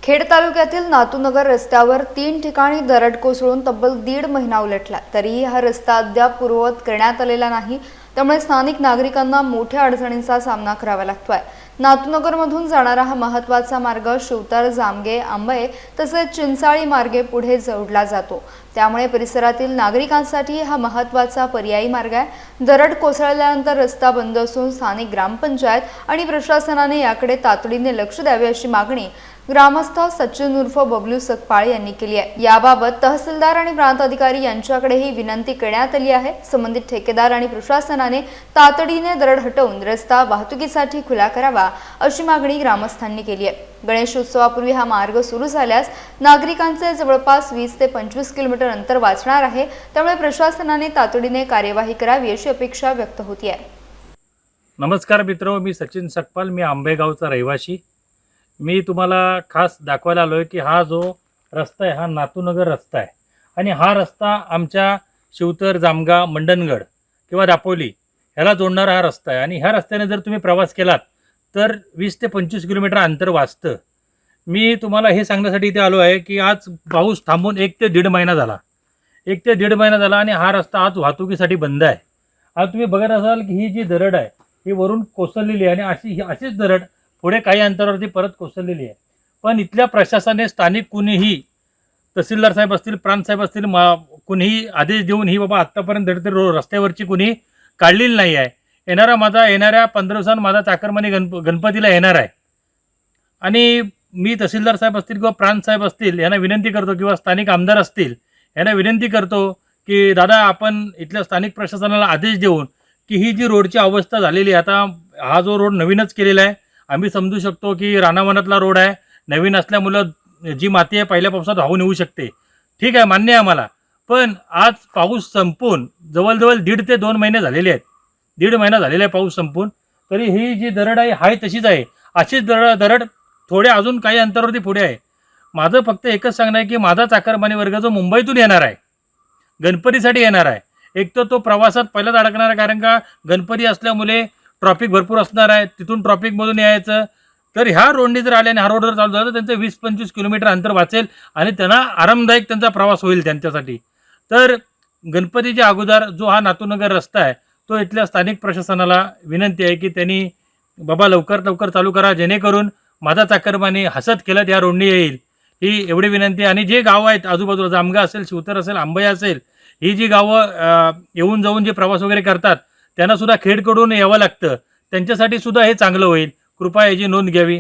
खेड तालुक्यातील नातूनगर रस्त्यावर 3 ठिकाणी दरड कोसळून तब्बल 1.5 महिना उलटला तरीही हा रस्ता अद्याप पूर्ववत करण्यात आलेला नाही। त्यामुळे स्थानिक नागरिकांना मोठ्या अडचणींचा सामना करावा लागतोय। नातूनगरमधून जाणारा हा महत्त्वाचा मार्ग शिवतर जामगे आंबे तसेच चिंचाळी मार्गे पुढे जोडला जातो। त्यामुळे परिसरातील नागरिकांसाठी हा महत्त्वाचा पर्यायी मार्ग आहे। दरड कोसळल्यानंतर रस्ता बंद असून स्थानिक ग्रामपंचायत आणि प्रशासनाने याकडे तातडीने लक्ष द्यावे अशी मागणी ग्रामस्थ सचिन उर्फ बबलू सकपाळ यांनी केली आहे। याबाबत तहसीलदार आणि प्रांत अधिकारी यांच्याकडेही विनंती करण्यात आली आहे। संबंधित ठेकेदार आणि प्रशासनाने तातडीने दरड हटवून रस्ता वाहतुकीसाठी खुला करावा अशी मागणी ग्रामस्थांनी केली आहे। गणेशोत्सवापूर्वी हा मार्ग सुरू झाल्यास नागरिकांचे जवळपास 20 ते 25 किलोमीटर अंतर वाचणार आहे। त्यामुळे प्रशासनाने तातडीने कार्यवाही करावी अशी अपेक्षा व्यक्त होती आहे। नमस्कार मित्रो, मी सचिन सकपाल, मी आंबेगावचा रहिवासी। मी तुम्हाला खास दाखवायला आलोय की हा जो रस्ता आहे हा नातूनगर रस्ता आहे आणि हा रस्ता आमच्या शिवतर जामगा मंडणगड किंवा दापोली ह्याला जोडणारा हा रस्ता आहे आणि ह्या रस्त्याने जर तुम्ही प्रवास केलात तर 20 ते 25 किलोमीटर अंतर वाचतं। मी तुम्हाला हे सांगण्यासाठी इथे आलो आहे की आज पाऊस थांबून 1 ते 1.5 महिना झाला। 1 ते 1.5 महिना झाला आणि हा रस्ता आज वाहतुकीसाठी बंद आहे। आज तुम्ही बघत असाल की ही जी दरड आहे ही वरून कोसळलेली आहे आणि अशीच दरड पुढे काही अंतरावरती परत कोसळलेली आहे। पण इथल्या प्रशासनाने स्थानिक कुणीही तहसीलदार साहेब असतील, प्रांत साहेब असतील, कुणीही आदेश देऊन ही बाबा आत्तापर्यंत दरड रस्त्यावरची कुणी काढलेली नाही आहे। येणाऱ्या 15 दिवसांत माझा चाकरमानी गणपतीला येणार आहे आणि मी तहसीलदार साहेब असतील किंवा प्रांत साहेब असतील यांना विनंती करतो किंवा स्थानिक आमदार असतील यांना विनंती करतो की दादा आपण इथल्या स्थानिक प्रशासनाला आदेश देऊन की ही जी रोडची अवस्था झालेली आहे, आता हा जो रोड नवीनच केलेला आहे, आम्ही समजू शकतो की रानावनातला रोड आहे, नवीन असल्यामुळं जी माती आहे पहिल्या पावसात वाहून येऊ शकते, ठीक आहे, मान्य आहे आम्हाला। पण आज पाऊस संपून जवळजवळ 1.5 ते 2 महिने झालेले आहेत। 1.5 महिना झालेला आहे पाऊस संपून, तरी ही जी दरड आहे तशीच आहे। अशीच दरड थोड्या अजून काही अंतरावरती पुढे आहे। माझं फक्त एकच सांगणं आहे की माझा चाकरमानी वर्ग जो मुंबईतून येणार आहे, गणपतीसाठी येणार आहे, एक तर तो प्रवासात पहिलाच अडकणार आहे, कारण का गणपती असल्यामुळे ट्रॉफिक भरपूर असणार आहे, तिथून ट्रॉफिकमधून यायचं। तर ह्या रोडने जर आले आणि हा रोड जर चालू झाला तर त्यांचं 20-25 किलोमीटर अंतर वाचेल आणि त्यांना आरामदायक त्यांचा प्रवास होईल त्यांच्यासाठी। तर गणपतीच्या अगोदर जो हा नातूनगर रस्ता आहे तो इथल्या स्थानिक प्रशासनाला विनंती आहे की त्यांनी बाबा लवकर चालू करा, जेणेकरून माझा चाकरमानी हसत खेळत या रोडने येईल, ही एवढी विनंती आहे। आणि जे गावं आहेत आजूबाजूला, जामगा असेल, शिवतर असेल, आंबे असेल, ही जी गावं येऊन जाऊन जे प्रवास वगैरे करतात त्यांना सुद्धा खेडकडून यावं लागतं, त्यांच्यासाठी सुद्धा हे चांगलं होईल। कृपया याची नोंद घ्यावी।